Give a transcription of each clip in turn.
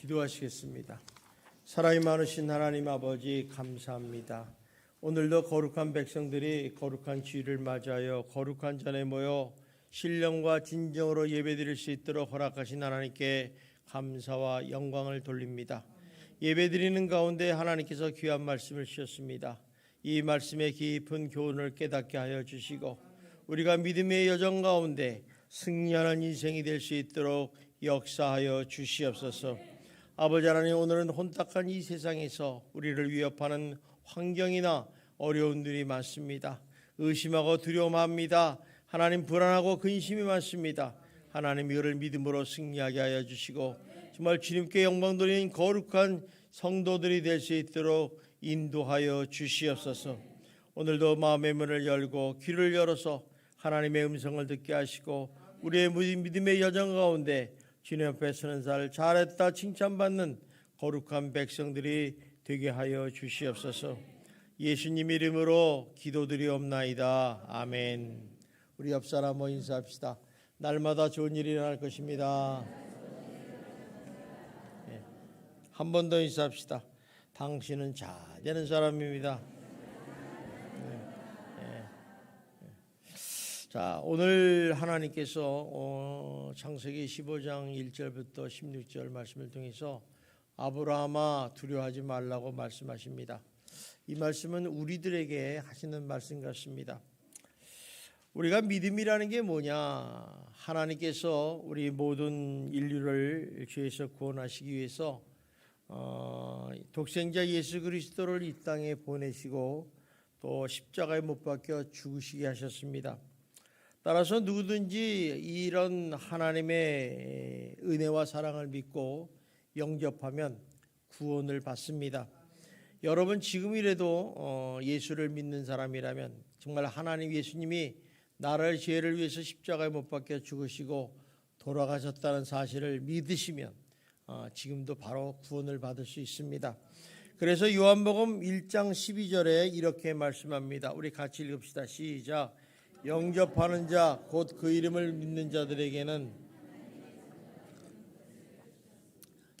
기도하시겠습니다. 사랑이 많으신 하나님 아버지 감사합니다. 오늘도 거룩한 백성들이 거룩한 주일을 맞이하여 거룩한 전에 모여 신령과 진정으로 예배드릴 수 있도록 허락하신 하나님께 감사와 영광을 돌립니다. 예배드리는 가운데 하나님께서 귀한 말씀을 주셨습니다. 이 말씀의 깊은 교훈을 깨닫게 하여 주시고 우리가 믿음의 여정 가운데 승리하는 인생이 될 수 있도록 역사하여 주시옵소서. 아버지 하나님, 오늘은 혼탁한 이 세상에서 우리를 위협하는 환경이나 어려운 일이 많습니다. 의심하고 두려움합니다. 하나님, 불안하고 근심이 많습니다. 하나님, 이를 믿음으로 승리하게 하여 주시고 정말 주님께 영광 돌리는 거룩한 성도들이 될 수 있도록 인도하여 주시옵소서. 오늘도 마음의 문을 열고 귀를 열어서 하나님의 음성을 듣게 하시고 우리의 믿음의 여정 가운데 주님 앞에 서는 살 잘했다 칭찬받는 거룩한 백성들이 되게 하여 주시옵소서. 예수님 이름으로 기도드리옵나이다. 아멘. 우리 옆 사람 인사합시다. 날마다 좋은 일이 일어날 것입니다. 한 번 더 인사합시다. 당신은 잘 되는 사람입니다. 자, 오늘 하나님께서 창세기 15장 1절부터 16절 말씀을 통해서 아브라함아 두려워하지 말라고 말씀하십니다. 이 말씀은 우리들에게 하시는 말씀 같습니다. 우리가 믿음이라는 게 뭐냐? 하나님께서 우리 모든 인류를 죄에서 구원하시기 위해서 독생자 예수 그리스도를 이 땅에 보내시고 또 십자가에 못 박혀 죽으시게 하셨습니다. 따라서 누구든지 이런 하나님의 은혜와 사랑을 믿고 영접하면 구원을 받습니다. 여러분 지금이라도 예수를 믿는 사람이라면 정말 하나님 예수님이 나를 죄를 위해서 십자가에 못 박혀 죽으시고 돌아가셨다는 사실을 믿으시면 지금도 바로 구원을 받을 수 있습니다. 그래서 요한복음 1장 12절에 이렇게 말씀합니다. 우리 같이 읽읍시다. 시작. 영접하는 자 곧 그 이름을 믿는 자들에게는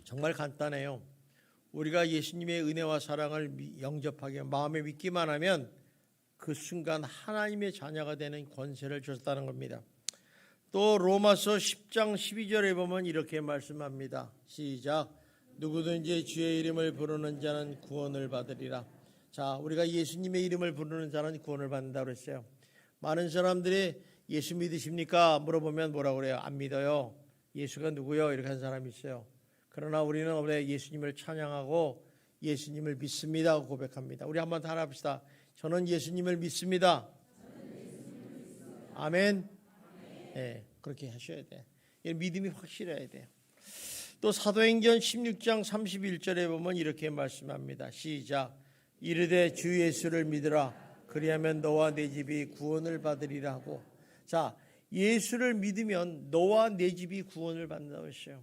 정말 간단해요. 우리가 예수님의 은혜와 사랑을 영접하게 마음에 믿기만 하면 그 순간 하나님의 자녀가 되는 권세를 주셨다는 겁니다. 또 로마서 10장 12절에 보면 이렇게 말씀합니다. 시작. 누구든지 주의 이름을 부르는 자는 구원을 받으리라. 자, 우리가 예수님의 이름을 부르는 자는 구원을 받는다고 그랬어요. 많은 사람들이 예수 믿으십니까? 물어보면 뭐라고 그래요? 안 믿어요. 예수가 누구요? 이렇게 하는 사람이 있어요. 그러나 우리는 원래 예수님을 찬양하고 예수님을 믿습니다 하고 고백합니다. 우리 한번 다 합시다. 저는 예수님을 믿습니다. 아멘. 네, 그렇게 하셔야 돼. 믿음이 확실해야 돼요. 또 사도행전 16장 31절에 보면 이렇게 말씀합니다. 시작. 이르되 주 예수를 믿으라. 그리하면 너와 내 집이 구원을 받으리라 하고. 자, 예수를 믿으면 너와 내 집이 구원을 받는다고 했어요.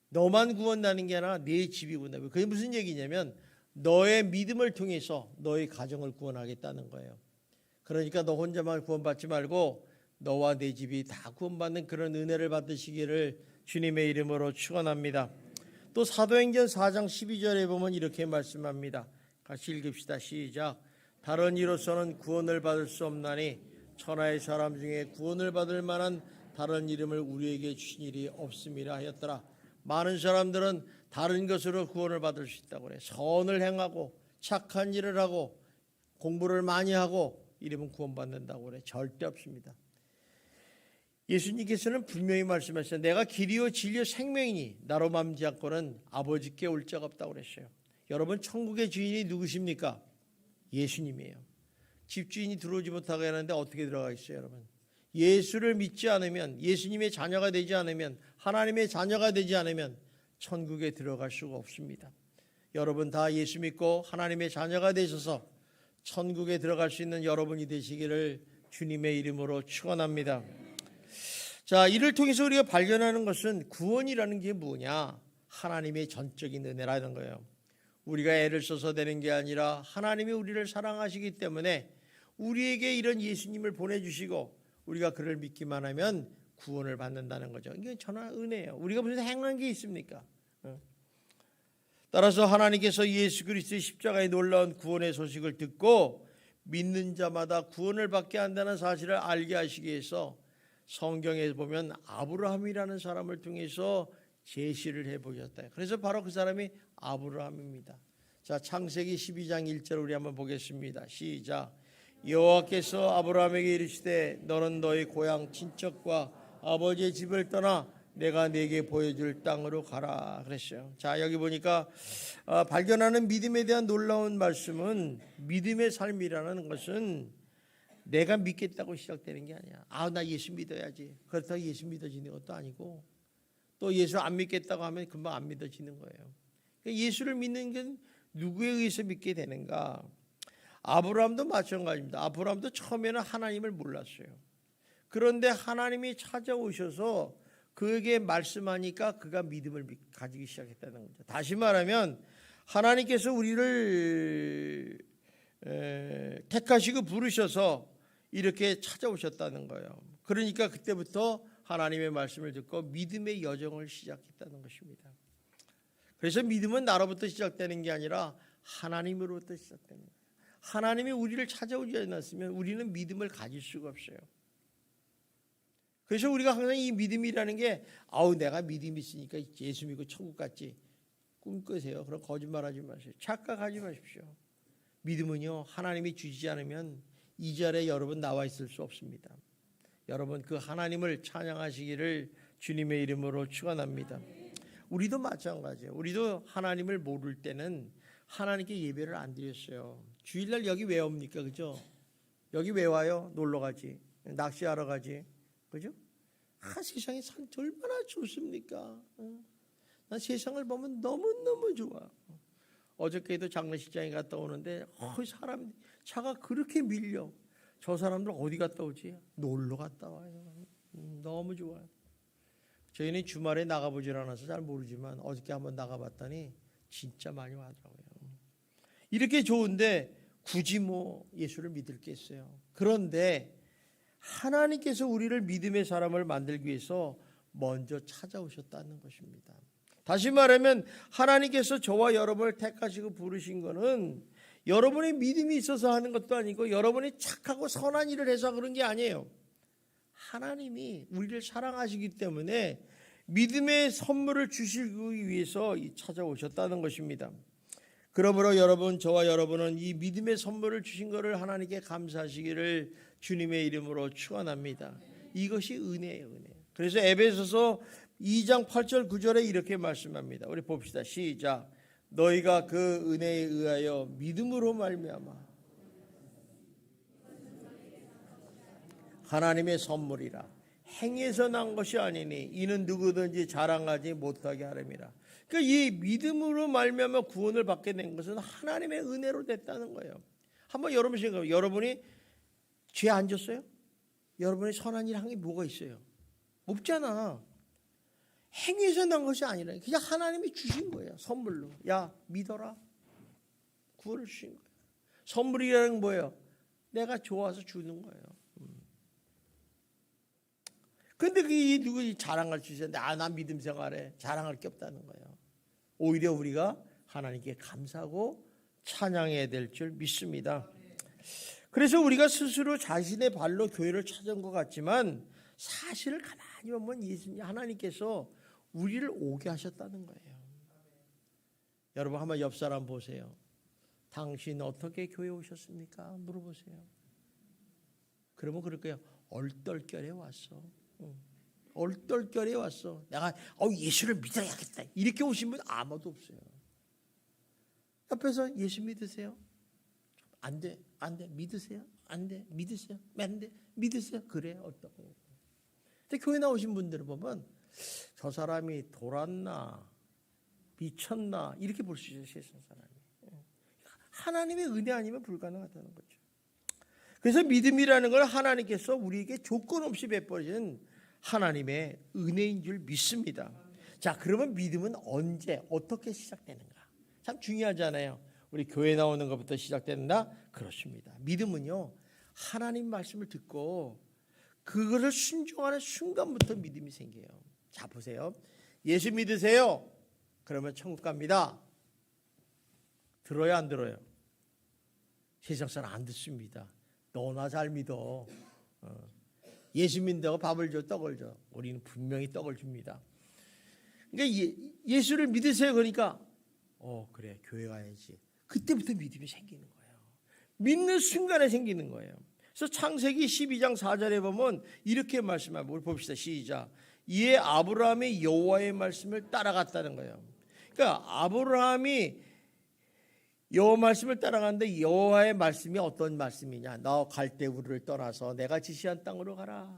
너만 구원나는 게 아니라 내 집이 구원나는 거예요. 그게 무슨 얘기냐면 너의 믿음을 통해서 너의 가정을 구원하겠다는 거예요. 그러니까 너 혼자만 구원받지 말고 너와 내 집이 다 구원받는 그런 은혜를 받으시기를 주님의 이름으로 축원합니다. 또 사도행전 4장 12절에 보면 이렇게 말씀합니다. 같이 읽읍시다. 시작. 다른 이로서는 구원을 받을 수 없나니 천하의 사람 중에 구원을 받을 만한 다른 이름을 우리에게 주신 일이 없음이라 하였더라. 많은 사람들은 다른 것으로 구원을 받을 수 있다고 그래요. 선을 행하고 착한 일을 하고 공부를 많이 하고 이러면 구원받는다고 그래요. 절대 없습니다. 예수님께서는 분명히 말씀하셨어요. 내가 길이요 진리요 생명이니 나로 맘지 않고는 아버지께 올 자가 없다고 그랬어요. 여러분 천국의 주인이 누구십니까? 예수님이에요. 집주인이 들어오지 못하게 하는데 어떻게 들어가 있어요, 여러분? 예수를 믿지 않으면, 예수님의 자녀가 되지 않으면, 하나님의 자녀가 되지 않으면 천국에 들어갈 수가 없습니다. 여러분 다 예수 믿고 하나님의 자녀가 되셔서 천국에 들어갈 수 있는 여러분이 되시기를 주님의 이름으로 축원합니다. 자, 이를 통해서 우리가 발견하는 것은 구원이라는 게 뭐냐? 하나님의 전적인 은혜라는 거예요. 우리가 애를 써서 되는 게 아니라 하나님이 우리를 사랑하시기 때문에 우리에게 이런 예수님을 보내주시고 우리가 그를 믿기만 하면 구원을 받는다는 거죠. 이게 전화 은혜예요. 우리가 무슨 행한 게 있습니까? 따라서 하나님께서 예수 그리스도의 십자가의 놀라운 구원의 소식을 듣고 믿는 자마다 구원을 받게 한다는 사실을 알게 하시기 위해서 성경에 보면 아브라함이라는 사람을 통해서 제시를 해보셨다. 그래서 바로 그 사람이 아브라함입니다. 자, 창세기 12장 1절 우리 한번 보겠습니다. 시작. 여호와께서 아브라함에게 이르시되 너는 너희 고향 친척과 아버지의 집을 떠나 내가 네게 보여줄 땅으로 가라 그랬어요. 자, 여기 보니까 발견하는 믿음에 대한 놀라운 말씀은 믿음의 삶이라는 것은 내가 믿겠다고 시작되는 게 아니야. 나 예수 믿어야지. 그렇다고 예수 믿어지는 것도 아니고 또 예수 안 믿겠다고 하면 금방 안 믿어지는 거예요. 예수를 믿는 건 누구에 의해서 믿게 되는가? 아브라함도 마찬가지입니다. 아브라함도 처음에는 하나님을 몰랐어요. 그런데 하나님이 찾아오셔서 그에게 말씀하니까 그가 믿음을 가지기 시작했다는 거죠. 다시 말하면 하나님께서 우리를 택하시고 부르셔서 이렇게 찾아오셨다는 거예요. 그러니까 그때부터 하나님의 말씀을 듣고 믿음의 여정을 시작했다는 것입니다. 그래서 믿음은 나로부터 시작되는 게 아니라 하나님으로부터 시작되는 거예요. 하나님이 우리를 찾아오지 않았으면 우리는 믿음을 가질 수가 없어요. 그래서 우리가 항상 이 믿음이라는 게 내가 믿음이 있으니까 예수 믿고 천국 갔지 꿈꾸세요. 그럼 거짓말하지 마세요. 착각하지 마십시오. 믿음은요, 하나님이 주시지 않으면 이 자리에 여러분 나와 있을 수 없습니다. 여러분 그 하나님을 찬양하시기를 주님의 이름으로 축원합니다. 우리도 마찬가지예요. 우리도 하나님을 모를 때는 하나님께 예배를 안 드렸어요. 주일날 여기 왜 옵니까? 그죠? 여기 왜 와요? 놀러 가지, 낚시하러 가지, 그죠? 세상이 얼마나 좋습니까? 난 세상을 보면 너무너무 좋아. 어저께도 장례식장에 갔다 오는데 사람 차가 그렇게 밀려. 저 사람들 어디 갔다 오지? 놀러 갔다 와요. 너무 좋아요. 저희는 주말에 나가보질 않아서 잘 모르지만 어저께 한번 나가봤더니 진짜 많이 와더라고요. 이렇게 좋은데 굳이 예수를 믿을 게 있어요. 그런데 하나님께서 우리를 믿음의 사람을 만들기 위해서 먼저 찾아오셨다는 것입니다. 다시 말하면 하나님께서 저와 여러분을 택하시고 부르신 것은 여러분의 믿음이 있어서 하는 것도 아니고 여러분이 착하고 선한 일을 해서 그런 게 아니에요. 하나님이 우리를 사랑하시기 때문에 믿음의 선물을 주시기 위해서 찾아오셨다는 것입니다. 그러므로 여러분, 저와 여러분은 이 믿음의 선물을 주신 것을 하나님께 감사하시기를 주님의 이름으로 축원합니다. 이것이 은혜예요, 은혜. 그래서 에베소서 2장 8절 9절에 이렇게 말씀합니다. 우리 봅시다. 시작. 너희가 그 은혜에 의하여 믿음으로 말미암아 하나님의 선물이라 행위에서 난 것이 아니니 이는 누구든지 자랑하지 못하게 하름이라. 그러니까 이 믿음으로 말미암아 구원을 받게 된 것은 하나님의 은혜로 됐다는 거예요. 한번 여러분 생각해요. 여러분이 죄 안 졌어요? 여러분이 선한 일 한 게 뭐가 있어요? 없잖아. 행위에서 난 것이 아니라 그냥 하나님이 주신 거예요. 선물로. 야, 믿어라. 구원을 주신 거예요. 선물이라는 건 뭐예요? 내가 좋아서 주는 거예요. 근데 그게 누구 자랑할 수 있었는데 난 믿음 생활에 자랑할 게 없다는 거예요. 오히려 우리가 하나님께 감사하고 찬양해야 될 줄 믿습니다. 그래서 우리가 스스로 자신의 발로 교회를 찾은 것 같지만 사실을 가만히 보면 예수님 하나님께서 우리를 오게 하셨다는 거예요. 여러분 한번 옆 사람 보세요. 당신 어떻게 교회 오셨습니까? 물어보세요. 그러면 그럴 거예요. 얼떨결에 왔어. 얼떨결에 왔어. 내가 예수를 믿어야겠다. 이렇게 오신 분 아무도 없어요. 옆에서 예수 믿으세요? 안 돼. 믿으세요? 안 돼. 믿으세요? 안 돼. 믿으세요? 그래. 어떡해요? 근데 교회 나오신 분들을 보면 저 사람이 돌았나 미쳤나 이렇게 볼 수 있어요. 세상 사람이. 하나님의 은혜 아니면 불가능하다는 거죠. 그래서 믿음이라는 걸 하나님께서 우리에게 조건 없이 베풀어진 하나님의 은혜인 줄 믿습니다. 자, 그러면 믿음은 언제 어떻게 시작되는가? 참 중요하잖아요. 우리 교회 나오는 것부터 시작된다? 그렇습니다. 믿음은요, 하나님 말씀을 듣고 그것을 순종하는 순간부터 믿음이 생겨요. 자, 보세요. 예수 믿으세요. 그러면 천국 갑니다. 들어요, 안 들어요? 세상 사람 안 듣습니다. 너나 잘 믿어. 예수 믿는다고 밥을 줘, 떡을 줘. 우리는 분명히 떡을 줍니다. 그러니까 예수를 믿으세요. 그러니까 그래, 교회 가야지. 그때부터 믿음이 생기는 거예요. 믿는 순간에 생기는 거예요. 그래서 창세기 12장 4절에 보면 이렇게 말씀합니다. 우리 봅시다. 시작. 이에 아브라함이 여호와의 말씀을 따라갔다는 거예요. 그러니까 아브라함이 여호와 말씀을 따라가는데 여호와의 말씀이 어떤 말씀이냐? 너 갈대우르를 떠나서 내가 지시한 땅으로 가라.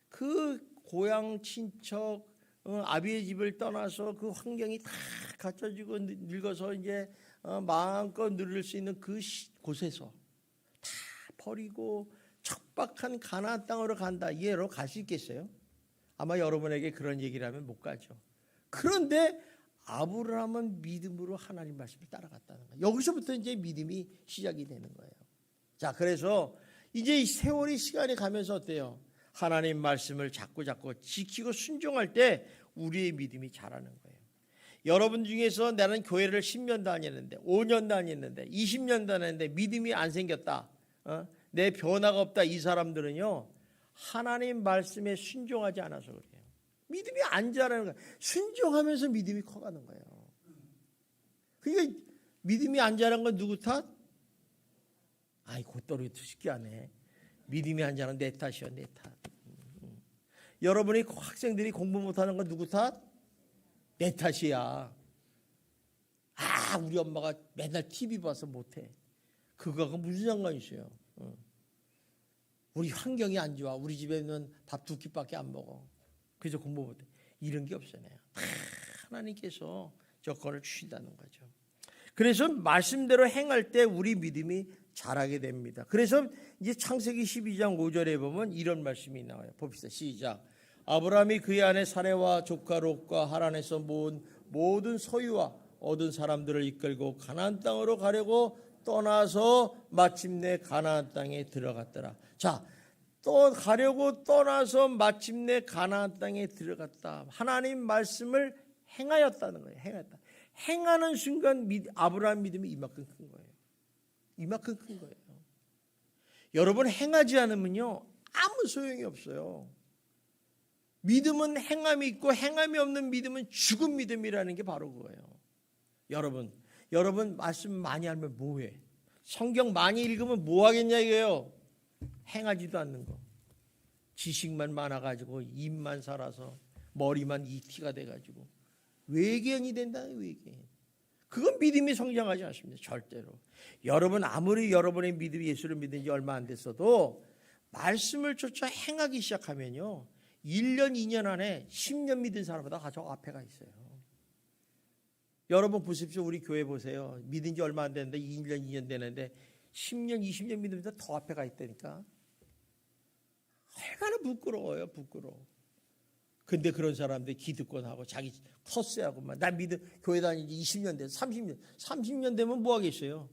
그 고향 친척 아비의 집을 떠나서 그 환경이 다 갖춰지고 늙어서 이제 마음껏 누릴 수 있는 그 곳에서 다 버리고 척박한 가나안 땅으로 간다. 이해로 갈 수 있겠어요? 아마 여러분에게 그런 얘기를 하면 못 가죠. 그런데 아브라함은 믿음으로 하나님 말씀을 따라갔다는 거예요. 여기서부터 이제 믿음이 시작이 되는 거예요. 자, 그래서 이제 세월이 시간이 가면서 어때요? 하나님 말씀을 자꾸 지키고 순종할 때 우리의 믿음이 자라는 거예요. 여러분 중에서 나는 교회를 10년 다녔는데 5년 다녔는데 20년 다녔는데 믿음이 안 생겼다. 내 변화가 없다. 이 사람들은요. 하나님 말씀에 순종하지 않아서 그래요. 믿음이 안 자라는 거예요. 순종하면서 믿음이 커가는 거예요. 그러니까 믿음이 안 자라는 건 누구 탓? 아이 곧더러 쉽게 하네. 믿음이 안 자라는 내 탓이야, 내 탓. 여러분이 학생들이 공부 못하는 건 누구 탓? 내 탓이야. 우리 엄마가 맨날 TV 봐서 못해. 그거하고 무슨 상관이 있어요? 우리 환경이 안 좋아. 우리 집에는 밥 2끼밖에 안 먹어. 그래서 공부 못해. 이런 게 없어요. 하나님께서 조건을 주신다는 거죠. 그래서 말씀대로 행할 때 우리 믿음이 자라게 됩니다. 그래서 이제 창세기 12장 5절에 보면 이런 말씀이 나와요. 봅시다. 시작. 아브라함이 그의 아내 사레와 조카 롯과 하란에서 모은 모든 소유와 얻은 사람들을 이끌고 가나안 땅으로 가려고 떠나서 마침내 가나안 땅에 들어갔더라. 자, 또 가려고 떠나서 마침내 가나안 땅에 들어갔다. 하나님 말씀을 행하였다는 거예요. 행했다. 행하는 순간 아브라함 믿음이 이만큼 큰 거예요. 이만큼 큰 거예요. 여러분 행하지 않으면요 아무 소용이 없어요. 믿음은 행함이 있고 행함이 없는 믿음은 죽은 믿음이라는 게 바로 그거예요. 여러분 말씀 많이 알면 뭐해? 성경 많이 읽으면 뭐 하겠냐 이거예요. 행하지도 않는 거. 지식만 많아가지고 입만 살아서 머리만 이티가 돼가지고 외계인이 된다는 외계인. 그건 믿음이 성장하지 않습니다. 절대로. 여러분 아무리 여러분의 믿음이 예수를 믿은 지 얼마 안 됐어도 말씀을 쫓아 행하기 시작하면요 1년 2년 안에 10년 믿은 사람보다 저 앞에가 있어요. 여러분 보십시오. 우리 교회 보세요. 믿은 지 얼마 안 됐는데 1년 2년 되는데 10년 20년 믿으면서 더 앞에가 있다니까. 얼마나 부끄러워요. 부끄러워. 근데 그런 사람들 기득권하고 자기 텃세하고 막 나 믿음 교회 다니지 20년 돼서 30년 되면 뭐 하겠어요?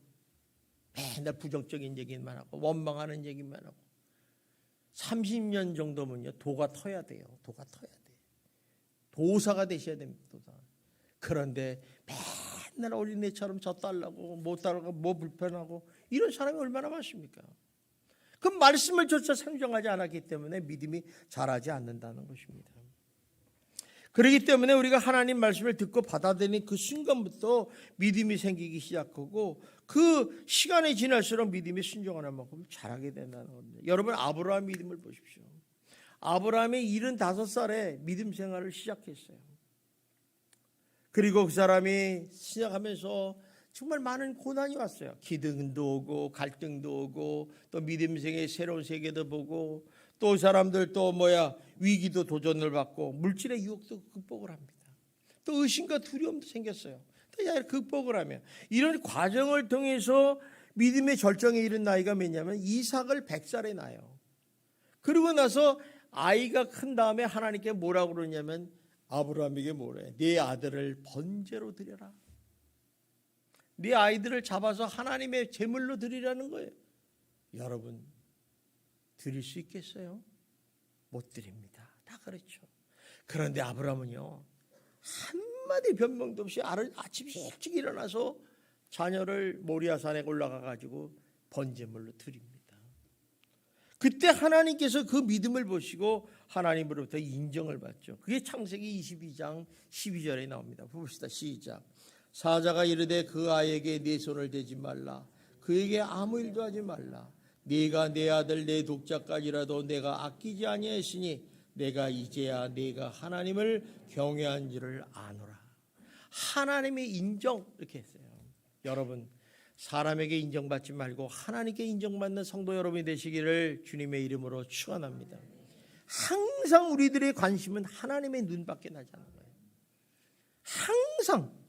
맨날 부정적인 얘기만 하고 원망하는 얘기만 하고 30년 정도면요 도가 터야 돼요. 도가 터야 돼. 도사가 되셔야 됩니다. 도사. 그런데 맨날 어린애처럼 저 달라고 못 따라가고 뭐 불편하고 이런 사람이 얼마나 많습니까? 그 말씀을 조차 상정하지 않았기 때문에 믿음이 자라지 않는다는 것입니다. 그렇기 때문에 우리가 하나님 말씀을 듣고 받아들이는 그 순간부터 믿음이 생기기 시작하고 그 시간이 지날수록 믿음이 순종하는 만큼 자라게 된다는 겁니다. 여러분 아브라함 믿음을 보십시오. 아브라함이 75살에 믿음 생활을 시작했어요. 그리고 그 사람이 시작하면서 정말 많은 고난이 왔어요. 기근도 오고 갈등도 오고 또 믿음 생의 새로운 세계도 보고 또 사람들 또 위기도 도전을 받고 물질의 유혹도 극복을 합니다. 또 의심과 두려움도 생겼어요. 또 극복을 하면 이런 과정을 통해서 믿음의 절정에 이른 나이가 몇냐면 이삭을 100살에 낳아요. 그러고 나서 아이가 큰 다음에 하나님께 뭐라고 그러냐면 아브라함에게 뭐래? 네 아들을 번제로 드려라. 네 아이들을 잡아서 하나님의 제물로 드리라는 거예요. 여러분 드릴 수 있겠어요? 못 드립니다. 다 그렇죠. 그런데 아브라함은요 한마디 변명도 없이 아침 일찍 일어나서 자녀를 모리아산에 올라가 가지고 번제물로 드립니다. 그때 하나님께서 그 믿음을 보시고 하나님으로부터 인정을 받죠. 그게 창세기 22장 12절에 나옵니다. 봅시다. 시작. 사자가 이르되 그 아이에게 네 손을 대지 말라. 그에게 아무 일도 하지 말라. 네가 내 아들 내 독자까지라도 내가 아끼지 아니하시니 내가 이제야 네가 하나님을 경외한 줄을 아노라. 하나님의 인정, 이렇게 했어요. 여러분, 사람에게 인정받지 말고 하나님께 인정받는 성도 여러분이 되시기를 주님의 이름으로 축원합니다. 항상 우리들의 관심은 하나님의 눈밖에 나지 않는 거예요. 항상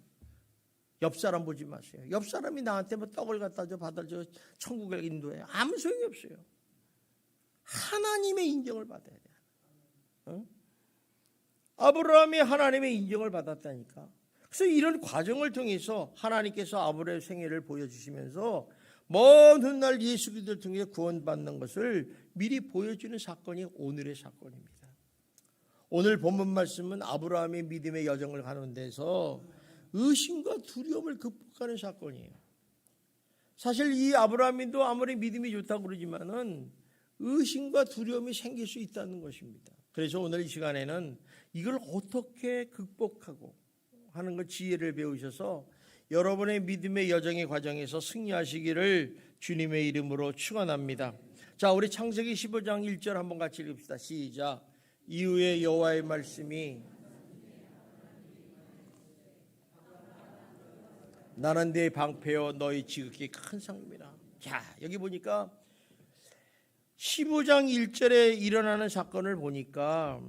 옆 사람 보지 마세요. 옆 사람이 나한테 뭐 떡을 갖다 줘, 받아줘, 천국에 인도해. 아무 소용이 없어요. 하나님의 인정을 받아야 돼요. 응? 아브라함이 하나님의 인정을 받았다니까. 그래서 이런 과정을 통해서 하나님께서 아브라함의 생애를 보여주시면서 먼 훗날 예수 그리스도를 통해 구원받는 것을 미리 보여주는 사건이 오늘의 사건입니다. 오늘 본문 말씀은 아브라함이 믿음의 여정을 가는 데서 의심과 두려움을 극복하는 사건이에요. 사실 이 아브라함도 아무리 믿음이 좋다고 그러지만은 의심과 두려움이 생길 수 있다는 것입니다. 그래서 오늘 이 시간에는 이걸 어떻게 극복하고 하는 것 지혜를 배우셔서 여러분의 믿음의 여정의 과정에서 승리하시기를 주님의 이름으로 축원합니다. 자, 우리 창세기 15장 1절 한번 같이 읽읍시다. 시작. 이후에 여호와의 말씀이 나는 네 방패여 너희 지극히 큰 상입니다. 자, 여기 보니까 15장 1절에 일어나는 사건을 보니까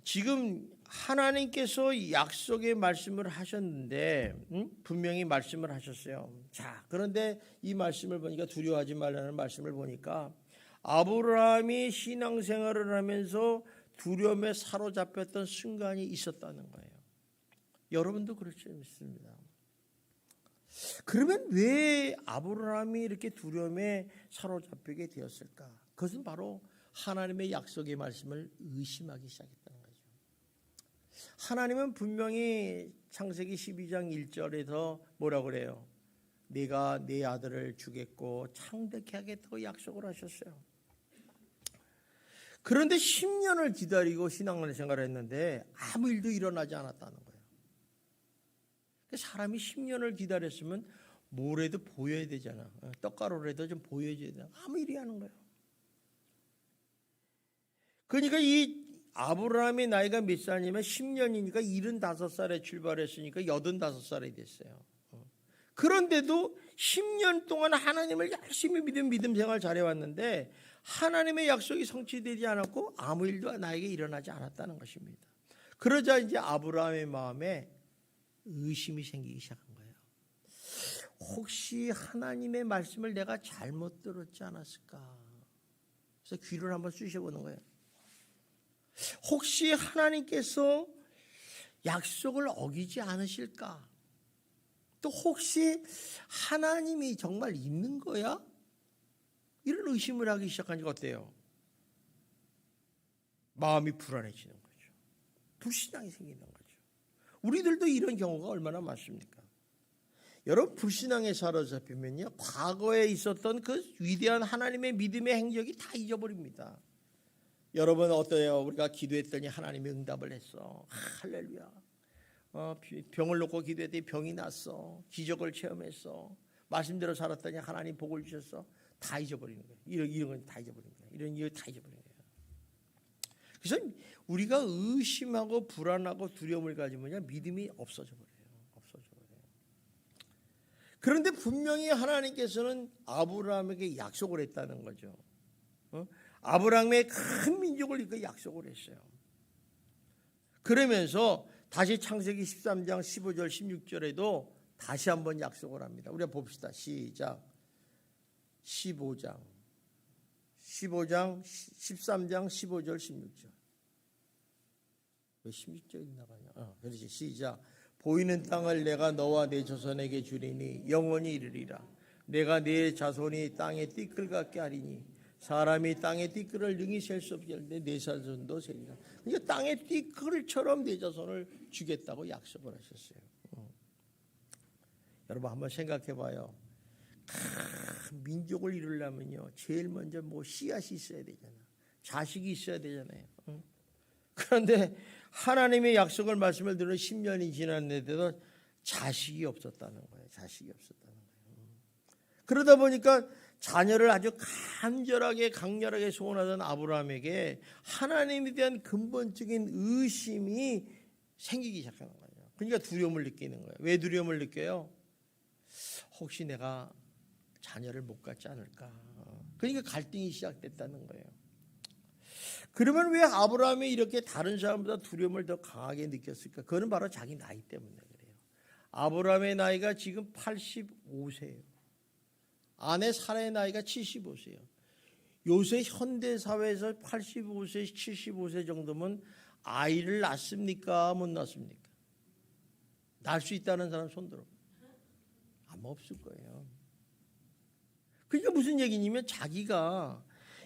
지금 하나님께서 약속의 말씀을 하셨는데 분명히 말씀을 하셨어요. 자, 그런데 이 말씀을 보니까 두려워하지 말라는 말씀을 보니까 아브라함이 신앙생활을 하면서 두려움에 사로잡혔던 순간이 있었다는 거예요. 여러분도 그렇지 않습니다. 그러면 왜 아브라함이 이렇게 두려움에 사로잡히게 되었을까? 그것은 바로 하나님의 약속의 말씀을 의심하기 시작했다는 거죠. 하나님은 분명히 창세기 12장 1절에서 뭐라고 그래요? 네가 네 아들을 주겠고 창대케 하겠다고 약속을 하셨어요. 그런데 10년을 기다리고 신앙생활을 했는데 아무 일도 일어나지 않았다는 거예요. 사람이 10년을 기다렸으면 뭐라도 보여야 되잖아. 떡가루라도 좀 보여줘야 되잖아. 아무 일이 하는 거예요. 그러니까 이 아브라함의 나이가 몇 살이냐면 10년이니까 75살에 출발했으니까 85살이 됐어요. 그런데도 10년 동안 하나님을 열심히 믿음 생활 잘해왔는데 하나님의 약속이 성취되지 않았고 아무 일도 나에게 일어나지 않았다는 것입니다. 그러자 이제 아브라함의 마음에 의심이 생기기 시작한 거예요. 혹시 하나님의 말씀을 내가 잘못 들었지 않았을까? 그래서 귀를 한번 쑤셔보는 거예요. 혹시 하나님께서 약속을 어기지 않으실까? 또 혹시 하나님이 정말 있는 거야? 이런 의심을 하기 시작하니까 어때요? 마음이 불안해지는 거죠. 불신앙이 생기는 거죠. 우리들도 이런 경우가 얼마나 많습니까? 여러분, 불신앙에 사로잡히면요, 과거에 있었던 그 위대한 하나님의 믿음의 행적이 다 잊어버립니다. 여러분 어때요? 우리가 기도했더니 하나님이 응답을 했어. 할렐루야. 병을 놓고 기도했더니 병이 났어. 기적을 체험했어. 말씀대로 살았더니 하나님 복을 주셨어. 다 잊어버리는 거예요. 이런 건 다 잊어버리는 거예요. 이런 일 다 잊어버리는 거예요. 그래서 우리가 의심하고 불안하고 두려움을 가지면 믿음이 없어져 버려요. 그런데 분명히 하나님께서는 아브라함에게 약속을 했다는 거죠. 아브라함의 큰 민족을 이렇게 약속을 했어요. 그러면서 다시 창세기 13장 15절 16절에도 다시 한번 약속을 합니다. 우리가 봅시다. 시작. 13장 15절 16절. 왜 16절이 나가냐? 그렇지. 시작. 보이는 땅을 내가 너와 내 자손에게 주리니 영원히 이르리라. 내가 네 자손이 땅의 띠끌 같게 하리니 사람이 땅의 띠끌을 능히 셀 수 없게 하는데 내 자손도 세리라. 그러니까 땅의 띠끌처럼 내 자손을 주겠다고 약속을 하셨어요. 여러분 한번 생각해 봐요. 민족을 이루려면요, 제일 먼저 씨앗이 있어야 되잖아. 자식이 있어야 되잖아요. 그런데 하나님의 약속을 말씀을 들은 10년이 지났는데도 자식이 없었다는 거예요. 자식이 없었다는 거예요. 그러다 보니까 자녀를 아주 간절하게 강렬하게 소원하던 아브라함에게 하나님에 대한 근본적인 의심이 생기기 시작하는 거예요. 그러니까 두려움을 느끼는 거예요. 왜 두려움을 느껴요? 혹시 내가 자녀를 못 갖지 않을까? 그러니까 갈등이 시작됐다는 거예요. 그러면 왜 아브라함이 이렇게 다른 사람보다 두려움을 더 강하게 느꼈을까? 그거는 바로 자기 나이 때문에 그래요. 아브라함의 나이가 지금 85세예요. 아내 사라의 나이가 75세예요. 요새 현대 사회에서 85세, 75세 정도면 아이를 낳습니까? 못 낳습니까? 낳을 수 있다는 사람 손 들어. 아마 없을 거예요. 그러니까 무슨 얘기냐면 자기가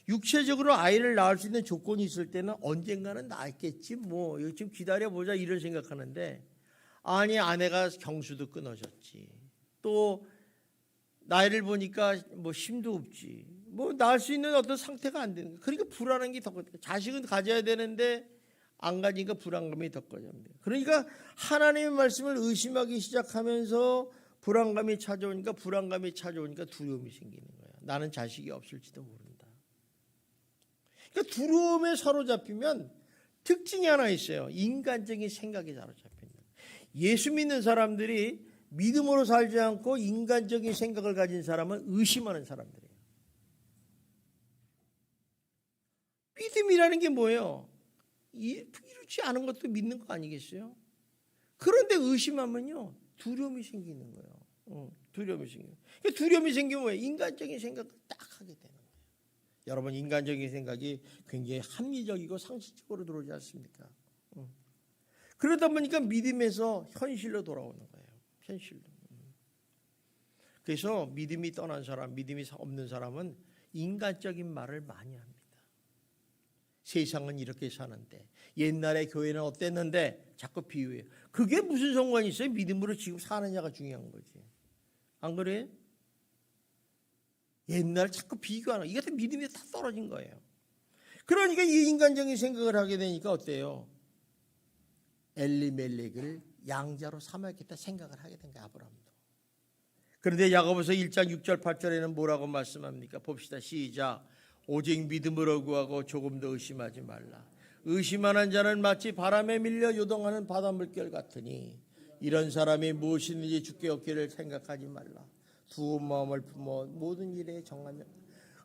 육체적으로 아이를 낳을 수 있는 조건이 있을 때는 언젠가는 낳겠지 뭐 이거 좀 기다려보자 이런 생각하는데, 아니 아내가 경수도 끊어졌지, 또 나이를 보니까 힘도 없지, 낳을 수 있는 어떤 상태가 안 되는 거야. 그러니까 불안한 게 더 커져. 자식은 가져야 되는데 안 가지니까 불안감이 더 커집니다. 그러니까 하나님의 말씀을 의심하기 시작하면서 불안감이 찾아오니까 두려움이 생기는 거예요. 나는 자식이 없을지도 모른다. 그러니까 두려움에 사로잡히면 특징이 하나 있어요. 인간적인 생각에 사로잡히는. 예수 믿는 사람들이 믿음으로 살지 않고 인간적인 생각을 가진 사람은 의심하는 사람들이에요. 믿음이라는 게 뭐예요? 이루지 않은 것도 믿는 거 아니겠어요? 그런데 의심하면요, 두려움이 생기는 거예요. 두려움이 생겨요. 두려움이 생기면 뭐예요? 인간적인 생각을 딱 하게 되는 거예요. 여러분, 인간적인 생각이 굉장히 합리적이고 상식적으로 들어오지 않습니까? 그러다 보니까 믿음에서 현실로 돌아오는 거예요. 현실로. 그래서 믿음이 떠난 사람, 믿음이 없는 사람은 인간적인 말을 많이 합니다. 세상은 이렇게 사는데, 옛날에 교회는 어땠는데, 자꾸 비유해요. 그게 무슨 상관이 있어요? 믿음으로 지금 사느냐가 중요한 거지. 안 그래요? 옛날 자꾸 비교하는 거, 이게 다 믿음이 다 떨어진 거예요. 그러니까 이 인간적인 생각을 하게 되니까 어때요? 엘리멜렉을 양자로 삼아야겠다 생각을 하게 된 거예요, 아브라함도. 그런데 야고보서 1장 6절 8절에는 뭐라고 말씀합니까? 봅시다. 시작. 오직 믿음으로 구하고 조금 더 의심하지 말라. 의심하는 자는 마치 바람에 밀려 요동하는 바닷물결 같으니 이런 사람이 무엇이든지 주께 얻기를 생각하지 말라. 두 마음을 품어 모든 일에 정하며.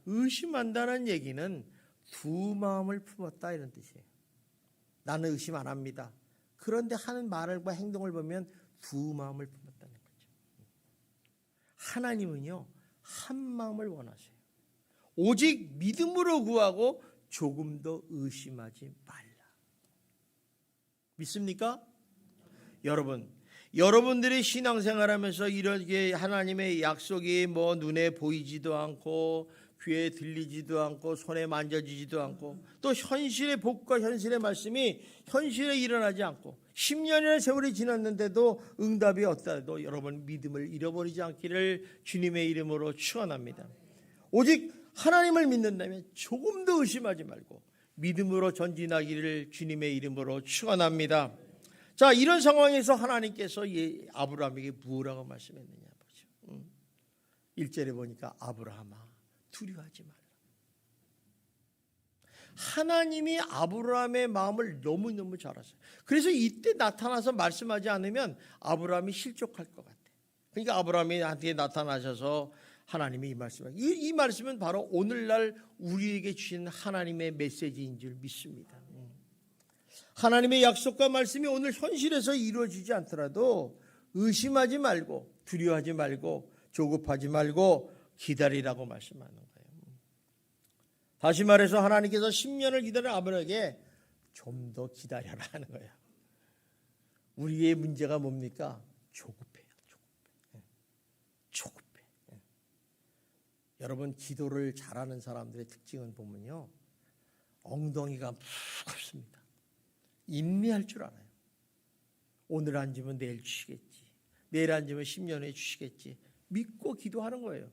의심한다는 얘기는 두 마음을 품었다 이런 뜻이에요. 나는 의심 안 합니다. 그런데 하는 말과 행동을 보면 두 마음을 품었다는 거죠. 하나님은요, 한 마음을 원하세요. 오직 믿음으로 구하고 조금 더 의심하지 말라. 믿습니까? 여러분들이 신앙생활하면서 이렇게 하나님의 약속이 눈에 보이지도 않고 귀에 들리지도 않고 손에 만져지지도 않고 또 현실의 복과 현실의 말씀이 현실에 일어나지 않고 10년이나 세월이 지났는데도 응답이 없다도 여러분 믿음을 잃어버리지 않기를 주님의 이름으로 축원합니다. 오직 하나님을 믿는다면 조금 더 의심하지 말고 믿음으로 전진하기를 주님의 이름으로 축원합니다. 자, 이런 상황에서 하나님께서 아브라함에게 뭐라고 말씀했느냐 보죠. 1절에 보니까 아브라함아 두려워하지 말라. 하나님이 아브라함의 마음을 너무너무 잘 아세요. 그래서 이때 나타나서 말씀하지 않으면 아브라함이 실족할 것 같아요. 그러니까 아브라함이 나한테 나타나셔서 하나님이 이 말씀은 바로 오늘날 우리에게 주신 하나님의 메시지인 줄 믿습니다. 하나님의 약속과 말씀이 오늘 현실에서 이루어지지 않더라도 의심하지 말고 두려워하지 말고 조급하지 말고 기다리라고 말씀하는 거예요. 다시 말해서 하나님께서 10년을 기다린 아브라함에게 좀 더 기다려라 하는 거예요. 우리의 문제가 뭡니까? 조급해요. 조급해. 여러분, 기도를 잘하는 사람들의 특징은 보면요, 엉덩이가 무겁습니다. 인내할 줄 알아요. 오늘 앉으면 내일 쉬겠지. 내일 앉으면 10년 후에 주시겠지. 믿고 기도하는 거예요.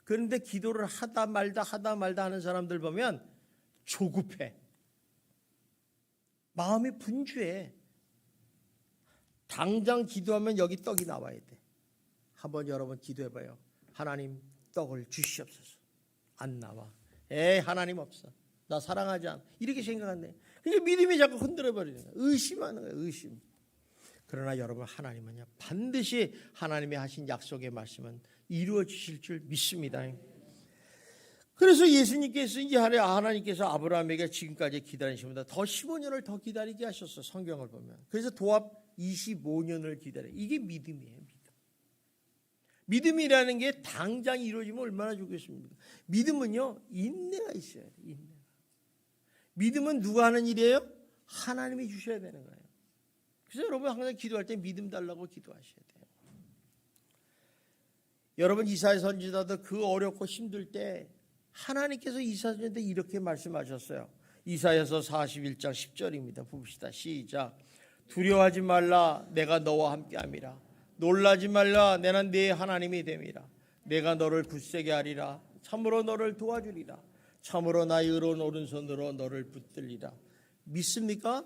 그런데 기도를 하다 말다 하는 사람들 보면 조급해. 마음이 분주해. 당장 기도하면 여기 떡이 나와야 돼. 한번 여러분 기도해봐요. 하나님 떡을 주시옵소서. 안 나와. 하나님 없어. 나 사랑하지 않아. 이렇게 생각하네. 그러니까 믿음이 자꾸 흔들어버리는 거야. 의심하는 거야. 의심. 그러나 여러분 하나님은요 반드시 하나님의 하신 약속의 말씀은 이루어 주실 줄 믿습니다. 그래서 예수님께서 이제 하나님께서 아브라함에게 지금까지 기다리십니다. 더 15년을 더 기다리게 하셨어. 성경을 보면. 그래서 도합 25년을 기다려. 이게 믿음이에요. 믿음이라는 게 당장 이루어지면 얼마나 좋겠습니까? 믿음은요 인내가 있어야 돼요. 인내가. 믿음은 누가 하는 일이에요? 하나님이 주셔야 되는 거예요. 그래서 여러분 항상 기도할 때 믿음 달라고 기도하셔야 돼요. 여러분 이사야 선지자도 그 어렵고 힘들 때 하나님께서 이사야 선지자한테 이렇게 말씀하셨어요. 이사야서 41장 10절입니다. 봅시다. 시작. 두려워하지 말라. 내가 너와 함께함이라. 놀라지 말라. 내는 네 하나님이 됨이라. 내가 너를 굳세게 하리라. 참으로 너를 도와주리라. 참으로 나의 의로운 오른손으로 너를 붙들리라. 믿습니까?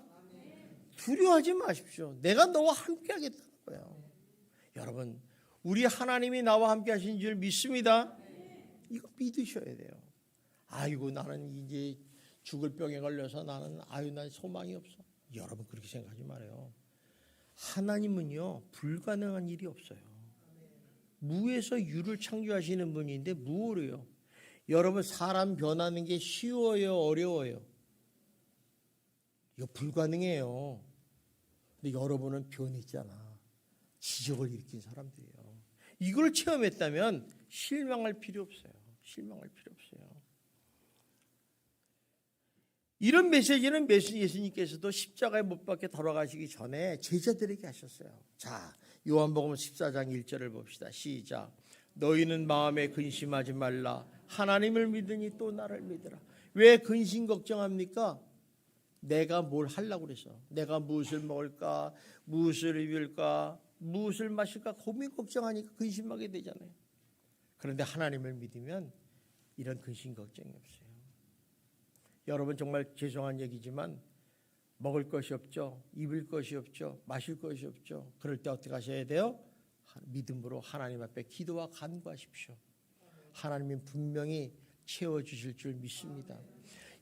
두려워하지 마십시오. 내가 너와 함께 하겠다는 거예요. 여러분 우리 하나님이 나와 함께 하신 줄 믿습니다. 이거 믿으셔야 돼요. 아이고 나는 이제 죽을 병에 걸려서 나는 난 소망이 없어. 여러분 그렇게 생각하지 말아요. 하나님은요 불가능한 일이 없어요. 무에서 유를 창조하시는 분인데 무엇이요? 여러분 사람 변하는 게 쉬워요 어려워요? 이거 불가능해요. 근데 여러분은 변했잖아. 기적을 일으킨 사람들이에요. 이걸 체험했다면 실망할 필요 없어요. 실망할 필요 없어요. 이런 메시지는 예수님께서도 십자가에 못 박혀 돌아가시기 전에 제자들에게 하셨어요. 자, 요한복음 14장 1절을 봅시다. 시작. 너희는 마음에 근심하지 말라. 하나님을 믿으니 또 나를 믿으라. 왜 근심 걱정합니까? 내가 뭘 하려고 그래서. 내가 무엇을 먹을까? 무엇을 입을까? 무엇을 마실까? 고민 걱정하니까 근심하게 되잖아요. 그런데 하나님을 믿으면 이런 근심 걱정이 없어요. 여러분 정말 죄송한 얘기지만 먹을 것이 없죠. 입을 것이 없죠. 마실 것이 없죠. 그럴 때 어떻게 하셔야 돼요? 믿음으로 하나님 앞에 기도와 간구하십시오. 하나님은 분명히 채워주실 줄 믿습니다.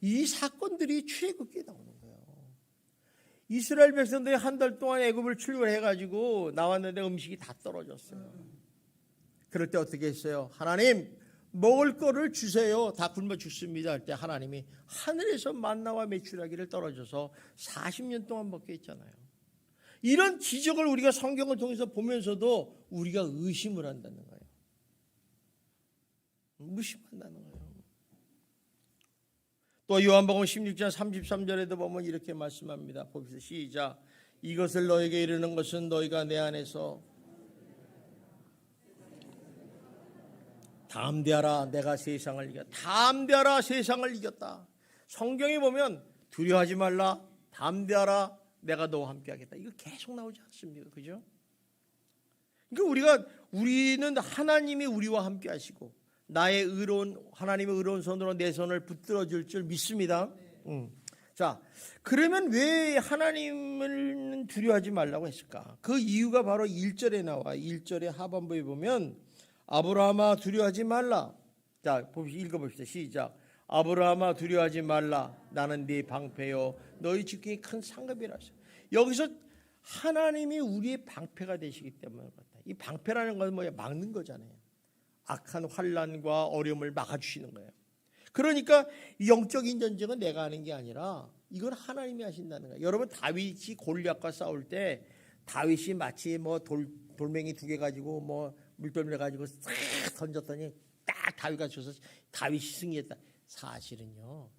이 사건들이 출애굽기에 나오는 거예요. 이스라엘 백성들이 한 달 동안 애굽을 출발해가지고 나왔는데 음식이 다 떨어졌어요. 그럴 때 어떻게 했어요? 하나님 먹을 거를 주세요. 다 굶어 죽습니다. 할 때 하나님이 하늘에서 만나와 메추라기를 떨어져서 40년 동안 먹게 했잖아요. 이런 기적을 우리가 성경을 통해서 보면서도 우리가 의심을 한다는 거예요. 무심한다는 거예요. 또 요한복음 16장 33절에도 보면 이렇게 말씀합니다. 봅시다. 시작. 이것을 너에게 이르는 것은 너희가 내 안에서 담대하라. 내가 세상을 이겼다. 담대하라. 세상을 이겼다. 성경에 보면 두려워하지 말라. 담대하라. 내가 너와 함께 하겠다. 이거 계속 나오지 않습니까? 그죠? 그러니까 우리는 하나님이 우리와 함께 하시고 하나님의 의로운 손으로 내 손을 붙들어 줄 줄 믿습니다. 자, 그러면 왜 하나님을 두려워하지 말라고 했을까? 그 이유가 바로 1절에 나와. 1절의 하반부에 보면 아브라함아 두려워하지 말라. 자, 읽어봅시다. 시작. 아브라함아 두려워하지 말라. 나는 네 방패요 너희 지킴이 큰 상급이라. 여기서 하나님이 우리의 방패가 되시기 때문에 그렇다. 이 방패라는 건 뭐야? 막는 거잖아요. 악한 환난과 어려움을 막아주시는 거예요. 그러니까 영적인 전쟁은 내가 하는 게 아니라 이건 하나님이 하신다는 거예요. 여러분 다윗이 골리앗과 싸울 때 다윗이 마치 돌멩이 2개 가지고 물돌을 가지고 싹 던졌더니 딱 다윗가 쳐서 다윗이 승리했다. 사실은요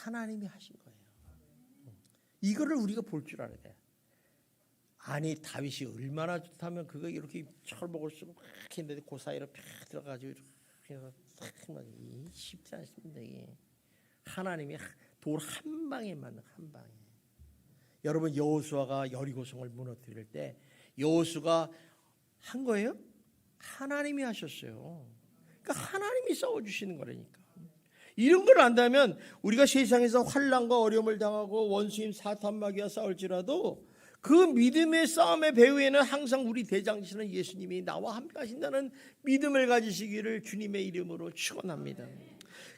하나님이 하신 거예요. 이거를 우리가 볼 줄 알아야 돼요. 아니 다윗이 얼마나 좋다면 그거 이렇게 철복을 쓰고 막 했는데 그 사이로 팍 들어가지고 이렇게 해서 탁 쉽지 않습니다. 이게 하나님이 돌 한 방에 맞는 한 방에. 여러분 여호수아가 여리고성을 무너뜨릴 때 여호수아가 한 거예요? 하나님이 하셨어요. 그러니까 하나님이 싸워주시는 거라니까. 이런 걸 안다면 우리가 세상에서 환난과 어려움을 당하고 원수인 사탄 마귀와 싸울지라도 그 믿음의 싸움의 배후에는 항상 우리 대장이시는 예수님이 나와 함께 하신다는 믿음을 가지시기를 주님의 이름으로 축원합니다.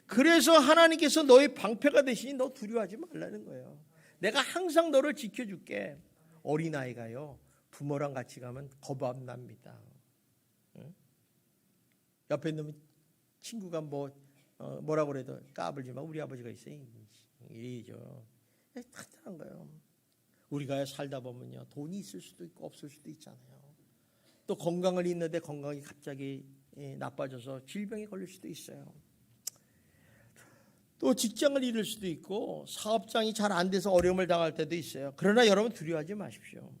그래서 하나님께서 너의 방패가 되시니 너 두려워하지 말라는 거예요. 내가 항상 너를 지켜줄게. 어린아이가요, 부모랑 같이 가면 겁 안 납니다. 옆에 있는 친구가 뭐라고 그래도 까불지 마. 우리 아버지가 있어요. 이죠. 간단한 거예요. 우리가 살다 보면요, 돈이 있을 수도 있고 없을 수도 있잖아요. 또 건강을 잃는데 건강이 갑자기 나빠져서 질병에 걸릴 수도 있어요. 또 직장을 잃을 수도 있고 사업장이 잘 안 돼서 어려움을 당할 때도 있어요. 그러나 여러분 두려워하지 마십시오.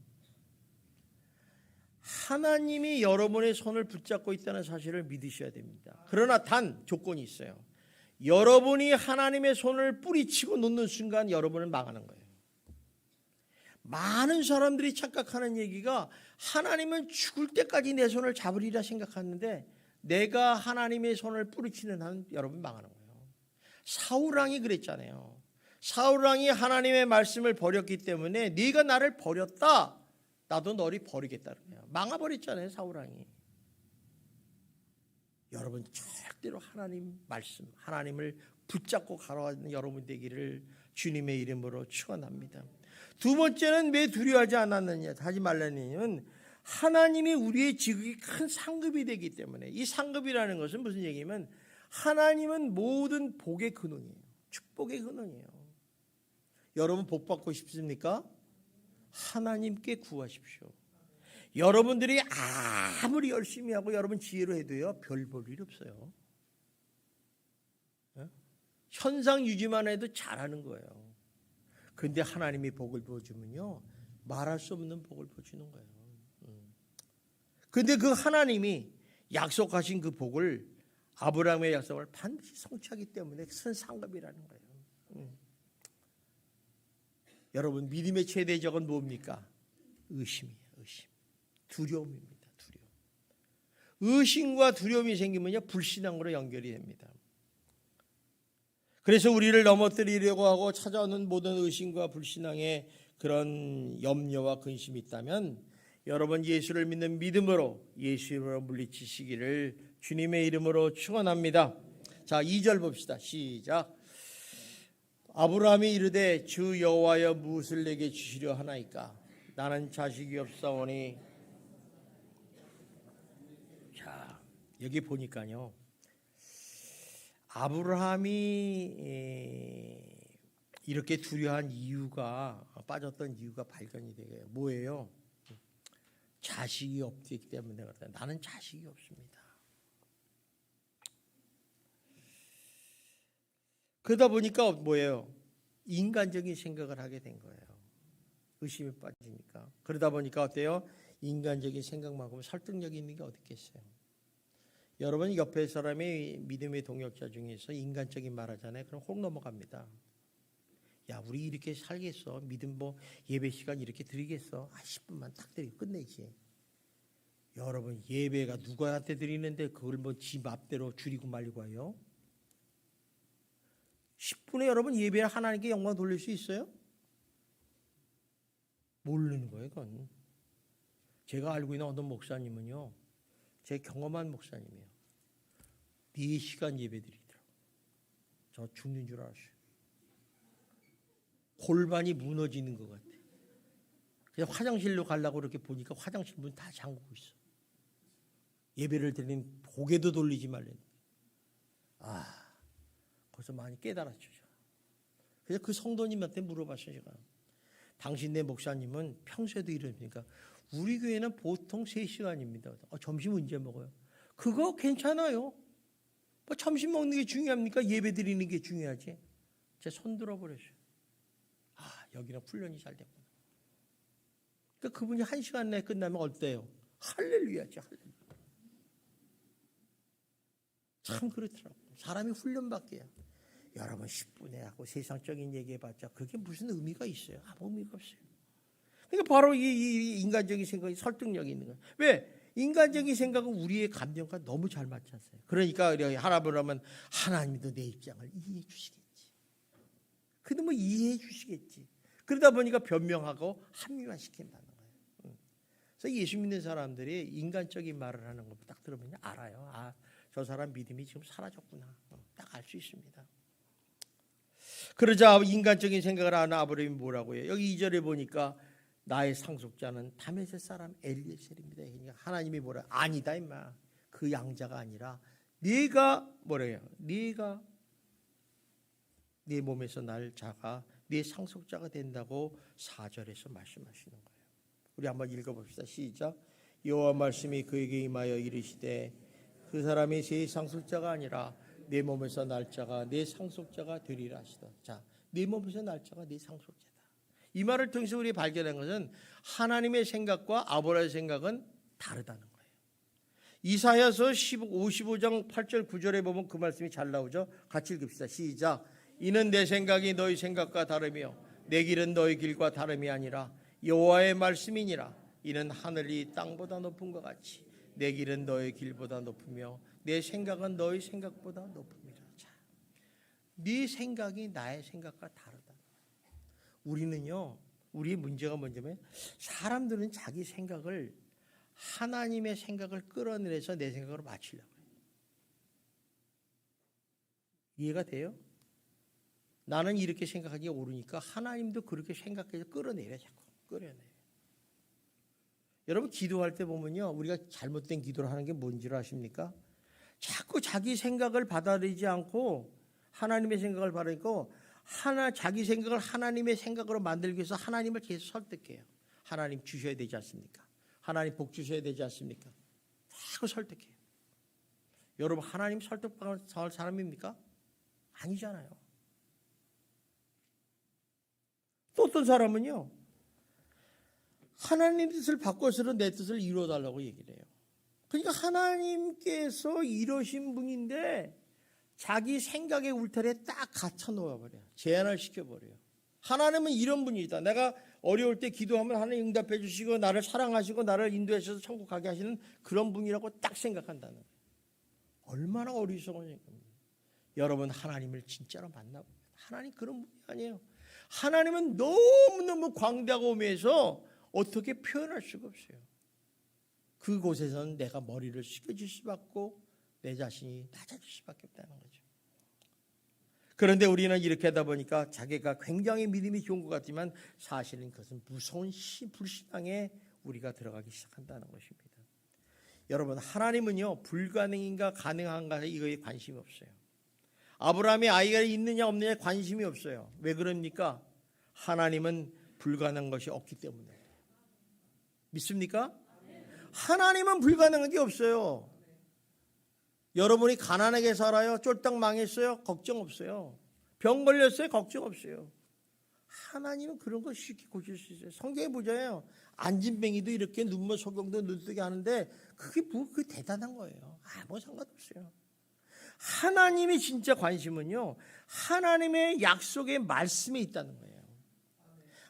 하나님이 여러분의 손을 붙잡고 있다는 사실을 믿으셔야 됩니다. 그러나 단 조건이 있어요. 여러분이 하나님의 손을 뿌리치고 놓는 순간 여러분은 망하는 거예요. 많은 사람들이 착각하는 얘기가 하나님은 죽을 때까지 내 손을 잡으리라 생각하는데 내가 하나님의 손을 뿌리치는 한 여러분 망하는 거예요. 사울왕이 그랬잖아요. 사울왕이 하나님의 말씀을 버렸기 때문에 네가 나를 버렸다, 나도 너를 버리겠다는 거예요. 망해버렸잖아요, 사울왕이. 여러분 절대로 하나님 말씀, 하나님을 붙잡고 가라앉는 여러분 되기를 주님의 이름으로 축원합니다. 두 번째는 왜 두려워하지 않았느냐, 하지 말라는 하나님이 우리의 지극히 큰 상급이 되기 때문에. 이 상급이라는 것은 무슨 얘기냐면 하나님은 모든 복의 근원이에요. 축복의 근원이에요. 여러분 복 받고 싶습니까? 하나님께 구하십시오. 여러분들이 아무리 열심히 하고 여러분 지혜로 해도요, 별 볼 일 없어요. 현상 유지만 해도 잘하는 거예요. 그런데 하나님이 복을 부어주면요, 말할 수 없는 복을 부어주는 거예요. 그런데 그 하나님이 약속하신 그 복을, 아브라함의 약속을 반드시 성취하기 때문에 큰 상급이라는 거예요. 여러분 믿음의 최대적은 뭡니까? 의심이에요. 의심. 두려움입니다. 두려움. 의심과 두려움이 생기면요, 불신앙으로 연결이 됩니다. 그래서 우리를 넘어뜨리려고 하고 찾아오는 모든 의심과 불신앙의 그런 염려와 근심이 있다면 여러분 예수를 믿는 믿음으로 예수로 물리치시기를 주님의 이름으로 축원합니다. 자, 2절 봅시다. 시작. 아브라함이 이르되 주 여호와여 무엇을 내게 주시려 하나이까? 나는 자식이 없사오니. 자, 여기 보니까요, 아브라함이 이렇게 두려워한 이유가, 빠졌던 이유가 발견이 되고요. 뭐예요? 자식이 없기 때문에 그렇다. 나는 자식이 없습니다. 그러다 보니까 뭐예요? 인간적인 생각을 하게 된 거예요. 의심에 빠지니까. 그러다 보니까 어때요? 인간적인 생각만큼 설득력이 있는 게 어디 있겠어요? 여러분 옆에 사람이 믿음의 동역자 중에서 인간적인 말 하잖아요. 그럼 혹 넘어갑니다. 야, 우리 이렇게 살겠어? 믿음 예배 시간 이렇게 드리겠어? 10분만 딱 드리고 끝내지. 여러분 예배가 누구한테 드리는데 그걸 지 맘대로 줄이고 말리고 해요? 10분에 여러분 예배 하나님께 영광 돌릴 수 있어요? 모르는 거예요, 그건. 제가 알고 있는 어떤 목사님은요, 제 경험한 목사님이에요. 4시간 예배 드리더라고요. 저 죽는 줄 알았어요. 골반이 무너지는 것 같아. 그냥 화장실로 가려고 이렇게 보니까 화장실 문 다 잠그고 있어. 예배를 드리는 고개도 돌리지 말라는. 거기서 많이 깨달았죠. 그래서 그 성도님한테 물어봤어요. 제가. 당신네 목사님은 평소에도 이러니까 우리 교회는 보통 3시간입니다. 점심 언제 먹어요? 그거 괜찮아요. 점심 먹는 게 중요합니까? 예배 드리는 게 중요하지. 제 손 들어버렸어요. 여기는 훈련이 잘 됐구나. 그러니까 그분이 1시간 내에 끝나면 어때요? 할렐루야지, 할렐루야. 참 그렇더라고요. 사람이 훈련받게요. 여러분 10분에 하고 세상적인 얘기해봤자 그게 무슨 의미가 있어요? 아무 의미가 없어요. 그러니까 바로 이 인간적인 생각이 설득력이 있는 거예요. 왜? 인간적인 생각은 우리의 감정과 너무 잘 맞췄어요. 그러니까 하나님을 하면 하나님도 내 입장을 이해해 주시겠지. 그래도 뭐 이해해 주시겠지. 그러다 보니까 변명하고 합리화시킨다는 거예요. 그래서 예수 믿는 사람들이 인간적인 말을 하는 거 딱 들으면 알아요. 아, 저 사람 믿음이 지금 사라졌구나. 딱 알 수 있습니다. 그러자 인간적인 생각을 하는 아브라함이 뭐라고 해요? 여기 2절에 보니까 나의 상속자는 다메섹 사람 엘리에셀입니다. 그러니까 하나님이 뭐라? 아니다 임마. 그 양자가 아니라 네가 뭐래요? 네가 네 몸에서 날 자가 네 상속자가 된다고 4절에서 말씀하시는 거예요. 우리 한번 읽어봅시다. 시작. 여호와 말씀이 그에게 임하여 이르시되 그 사람이 제 상속자가 아니라 내 몸에서 날 자가 내 상속자가 되리라 하시다. 자, 내 몸에서 날 자가 내 상속자다. 이 말을 통해서 우리 발견한 것은 하나님의 생각과 아브라함의 생각은 다르다는 거예요. 이사야서 55장 8절 9절에 보면 그 말씀이 잘 나오죠. 같이 읽읍시다. 시작. 이는 내 생각이 너희 생각과 다르며 내 길은 너희 길과 다름이 아니라 여호와의 말씀이니라. 이는 하늘이 땅보다 높은 것 같이 내 길은 너희 길보다 높으며 내 생각은 너희 생각보다 높음이라. 자, 네 생각이 나의 생각과 다르다. 우리는요, 우리의 문제가 뭐냐면 사람들은 자기 생각을 하나님의 생각을 끌어내서 내 생각으로 맞추려고 해요. 이해가 돼요? 나는 이렇게 생각하기가 옳으니까 하나님도 그렇게 생각해서 끌어내려. 자꾸 끌어내요. 여러분 기도할 때 보면요, 우리가 잘못된 기도를 하는 게 뭔지를 아십니까? 자꾸 자기 생각을 받아들이지 않고 하나님의 생각을 받으니까 자기 생각을 하나님의 생각으로 만들기 위해서 하나님을 계속 설득해요. 하나님 주셔야 되지 않습니까? 하나님 복 주셔야 되지 않습니까? 자꾸 설득해요. 여러분 하나님 설득당할 사람입니까? 아니잖아요. 또 어떤 사람은요, 하나님 뜻을 바꿔서는 내 뜻을 이루어달라고 얘기를 해요. 그러니까 하나님께서 이러신 분인데 자기 생각의 울타리에 딱 갇혀 놓아버려요. 제한을 시켜버려요. 하나님은 이런 분이다. 내가 어려울 때 기도하면 하나님 응답해 주시고 나를 사랑하시고 나를 인도하셔서 천국 가게 하시는 그런 분이라고 딱 생각한다는 거예요. 얼마나 어리석은 얘기입니다. 여러분 하나님을 진짜로 만나보면 하나님 그런 분이 아니에요. 하나님은 너무너무 광대하고 오면서 어떻게 표현할 수가 없어요. 그곳에서는 내가 머리를 숙여줄 수밖에 없고 내 자신이 낮아질 수밖에 없다는 거죠. 그런데 우리는 이렇게 하다 보니까 자기가 굉장히 믿음이 좋은 것 같지만 사실은 그것은 무서운 불신앙에 우리가 들어가기 시작한다는 것입니다. 여러분 하나님은요 불가능인가 가능한가 이거에 관심이 없어요. 아브라함이 아이가 있느냐 없느냐에 관심이 없어요. 왜 그럽니까? 하나님은 불가능한 것이 없기 때문에. 믿습니까? 하나님은 불가능한 게 없어요. 여러분이 가난하게 살아요? 쫄딱 망했어요? 걱정 없어요. 병 걸렸어요? 걱정 없어요. 하나님은 그런 거 쉽게 고칠 수 있어요. 성경에 보잖아요. 안진뱅이도 이렇게 눈물 소경도 눈뜨게 하는데 그게 대단한 거예요. 아무 상관없어요. 하나님이 진짜 관심은요, 하나님의 약속의 말씀에 있다는 거예요.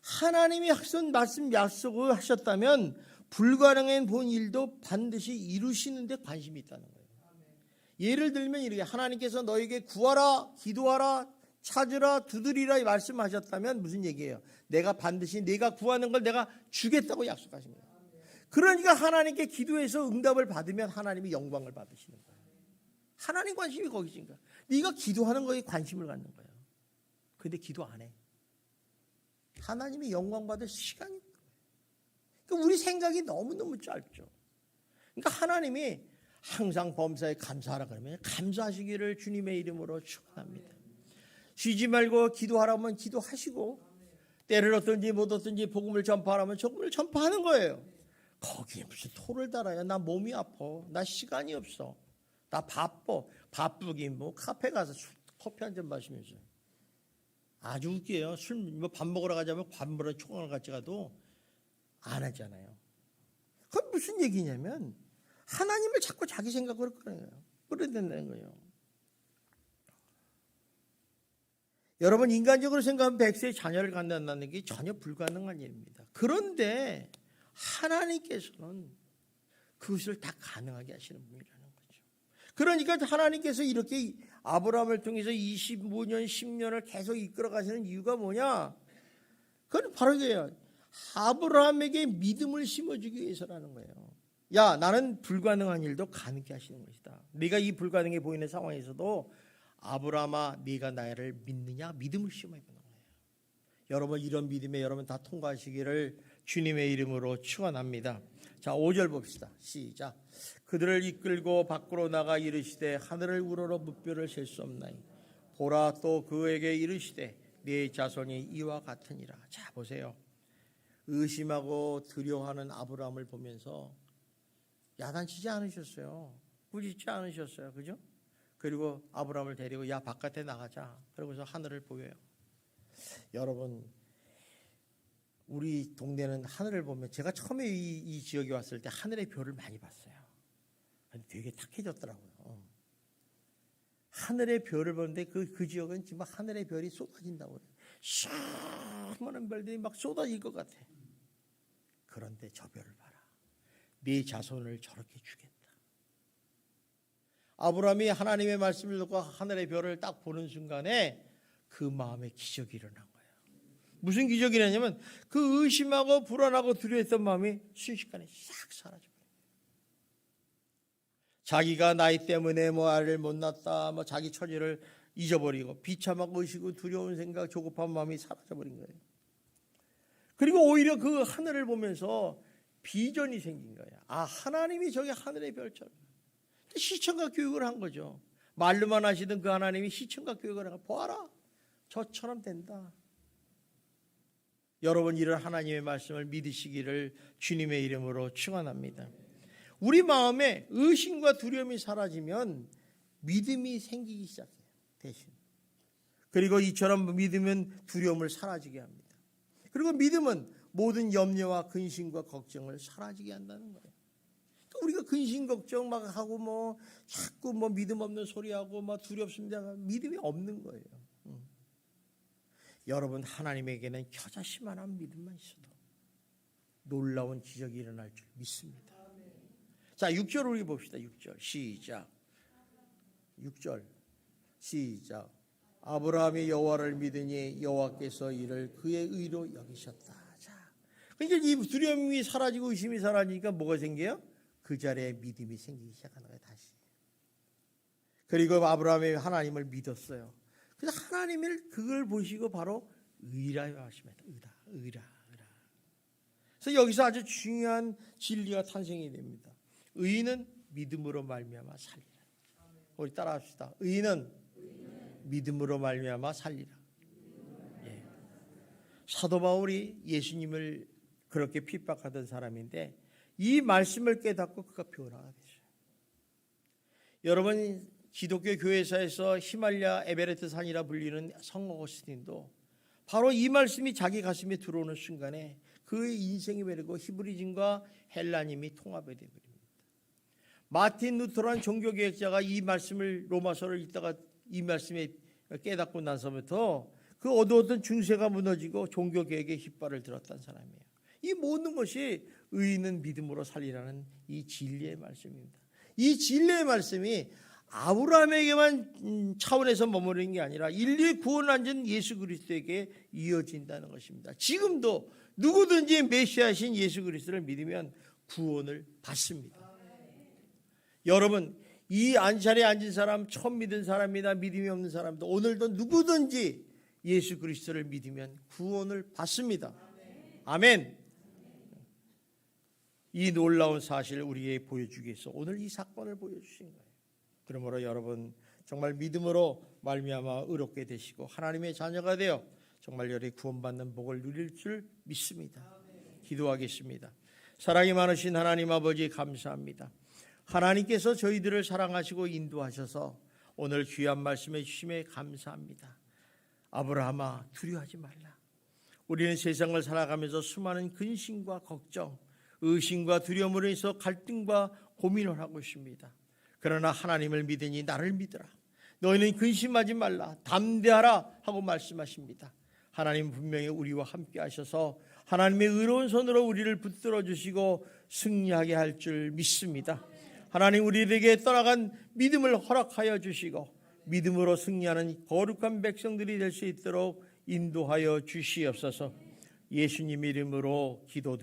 하나님이 약속을 하셨다면 불가능한 본 일도 반드시 이루시는데 관심이 있다는 거예요. 예를 들면 이렇게 하나님께서 너에게 구하라, 기도하라, 찾으라, 두드리라 말씀하셨다면 무슨 얘기예요? 내가 반드시 네가 구하는 걸 내가 주겠다고 약속하신 거예요. 그러니까 하나님께 기도해서 응답을 받으면 하나님이 영광을 받으시는 거예요. 하나님 관심이 거기신 거야. 네가 기도하는 거에 관심을 갖는 거예요. 근데 기도 안 해. 하나님이 영광 받을 시간이 없는 거예요. 그러니까 우리 생각이 너무너무 짧죠. 그러니까 하나님이 항상 범사에 감사하라 그러면 감사하시기를 주님의 이름으로 축원합니다. 쉬지 말고 기도하라면 기도하시고 때를 얻든지 못 얻든지 복음을 전파하라면 복음을 전파하는 거예요. 거기에 무슨 토를 달아요. 나 몸이 아파. 나 시간이 없어. 나 바쁘긴 뭐 카페 가서 커피 한 잔 마시면서 아주 웃겨요. 밥 먹으러 가자면 밥 먹으러 총알 같이 가도 안 하잖아요. 그건 무슨 얘기냐면 하나님을 자꾸 자기 생각으로 끌어낸다는 거예요. 여러분 인간적으로 생각하면 100세의 자녀를 갖는다는 게 전혀 불가능한 일입니다. 그런데 하나님께서는 그것을 다 가능하게 하시는 분이라는 거죠. 그러니까 하나님께서 이렇게 아브라함을 통해서 25년, 10년을 계속 이끌어 가시는 이유가 뭐냐? 그건 바로 이거예요. 아브라함에게 믿음을 심어주기 위해서라는 거예요. 야, 나는 불가능한 일도 가능하게 하시는 것이다. 네가 이 불가능해 보이는 상황에서도 아브라함아, 네가 나를 믿느냐? 믿음을 심어야 되는 거예요. 여러분, 이런 믿음에 여러분 다 통과하시기를 주님의 이름으로 축원합니다. 자, 5절 봅시다. 시작. 그들을 이끌고 밖으로 나가 이르시되 하늘을 우러러 무뼈를 셀 수 없나니 보라, 또 그에게 이르시되 네 자손이 이와 같으니라. 자, 보세요. 의심하고 두려워하는 아브라함을 보면서 야단치지 않으셨어요. 꾸짖지 않으셨어요. 그죠? 그리고 아브라함을 데리고 야, 바깥에 나가자. 그러고서 하늘을 보여요. 여러분, 우리 동네는 하늘을 보면, 제가 처음에 이 지역에 왔을 때 하늘의 별을 많이 봤어요. 되게 탁해졌더라고요. 하늘의 별을 보는데 그 지역은 정말 하늘의 별이 쏟아진다고 그래요. 샤먼한 별들이 막 쏟아질 것 같아. 그런데 저 별을 봐라. 네 자손을 저렇게 주겠다. 아브라함이 하나님의 말씀을 듣고 하늘의 별을 딱 보는 순간에 그 마음에 기적이 일어난 거예요. 무슨 기적이 일어나냐면 그 의심하고 불안하고 두려워했던 마음이 순식간에 싹 사라져버려요. 자기가 나이 때문에 뭐 아이를 못 낳았다, 뭐 자기 처지를 잊어버리고 비참하고 의식고 두려운 생각, 조급한 마음이 사라져버린 거예요. 그리고 오히려 그 하늘을 보면서 비전이 생긴 거예요. 아, 하나님이 저기 하늘의 별처럼 시청각 교육을 한 거죠. 말로만 하시던 그 하나님이 시청각 교육을 한 거. 보아라, 저처럼 된다. 여러분, 이런 하나님의 말씀을 믿으시기를 주님의 이름으로 축원합니다. 우리 마음에 의심과 두려움이 사라지면 믿음이 생기기 시작해요. 대신. 그리고 이처럼 믿으면 두려움을 사라지게 합니다. 그리고 믿음은 모든 염려와 근심과 걱정을 사라지게 한다는 거예요. 우리가 근심 걱정 막 하고 뭐 자꾸 뭐 믿음 없는 소리 하고 막 두렵습니다. 믿음이 없는 거예요. 여러분, 하나님에게는 겨자씨만한 믿음만 있어도 놀라운 기적이 일어날 줄 믿습니다. 자, 6절 우리 봅시다. 6절 시작. 6절 시작. 아브라함이 여호와를 믿으니 여호와께서 이를 그의 의로 여기셨다. 자, 그러니까 이 두려움이 사라지고 의심이 사라지니까 뭐가 생겨요? 그 자리에 믿음이 생기기 시작하는 거예요. 다시. 그리고 아브라함이 하나님을 믿었어요. 그래서 하나님을 그걸 보시고 바로 의라고 하십니다. 의라. 그래서 여기서 아주 중요한 진리가 탄생이 됩니다. 의인은 믿음으로 말미암아 살리라. 우리 따라합시다. 의인은 믿음으로 말미암아 살리라. 예. 사도 바울이 예수님을 그렇게 핍박하던 사람인데 이 말씀을 깨닫고 그가 변화가 됐어요. 여러분, 기독교 교회사에서 히말라야 에베레트 산이라 불리는 성 어거스틴도 바로 이 말씀이 자기 가슴에 들어오는 순간에 그의 인생이 베르고 히브리즘과 헬라님이 통합이 되어버립니다. 마틴 루터란 종교개혁자가 이 말씀을 로마서를 읽다가 이 말씀에 깨닫고 나서부터 그 어두웠던 중세가 무너지고 종교개혁의 깃발을 들었던 사람이에요. 이 모든 것이 의인은 믿음으로 살리라는 이 진리의 말씀입니다. 이 진리의 말씀이 아브라함에게만 차원에서 머무르는 게 아니라 인류의 구원을 안전 예수 그리스도에게 이어진다는 것입니다. 지금도 누구든지 메시아신 예수 그리스도를 믿으면 구원을 받습니다. 여러분, 이 자리에 앉은 사람, 처음 믿은 사람이나 믿음이 없는 사람도 오늘도 누구든지 예수 그리스도를 믿으면 구원을 받습니다. 아멘. 이 놀라운 사실을 우리에게 보여주기 위해서 오늘 이 사건을 보여주신 거예요. 그러므로 여러분, 정말 믿음으로 말미암아 의롭게 되시고 하나님의 자녀가 되어 정말 열이 구원받는 복을 누릴 줄 믿습니다. 기도하겠습니다. 사랑이 많으신 하나님 아버지, 감사합니다. 하나님께서 저희들을 사랑하시고 인도하셔서 오늘 귀한 말씀해 주심에 감사합니다. 아브라함아, 두려워하지 말라. 우리는 세상을 살아가면서 수많은 근심과 걱정, 의심과 두려움으로 인해서 갈등과 고민을 하고 있습니다. 그러나 하나님을 믿으니 나를 믿으라. 너희는 근심하지 말라. 담대하라 하고 말씀하십니다. 하나님 분명히 우리와 함께 하셔서 하나님의 의로운 손으로 우리를 붙들어 주시고 승리하게 할 줄 믿습니다. 하나님, 우리에게 떠나간 믿음을 허락하여 주시고 믿음으로 승리하는 거룩한 백성들이 될 수 있도록 인도하여 주시옵소서. 예수님 이름으로 기도드립니다.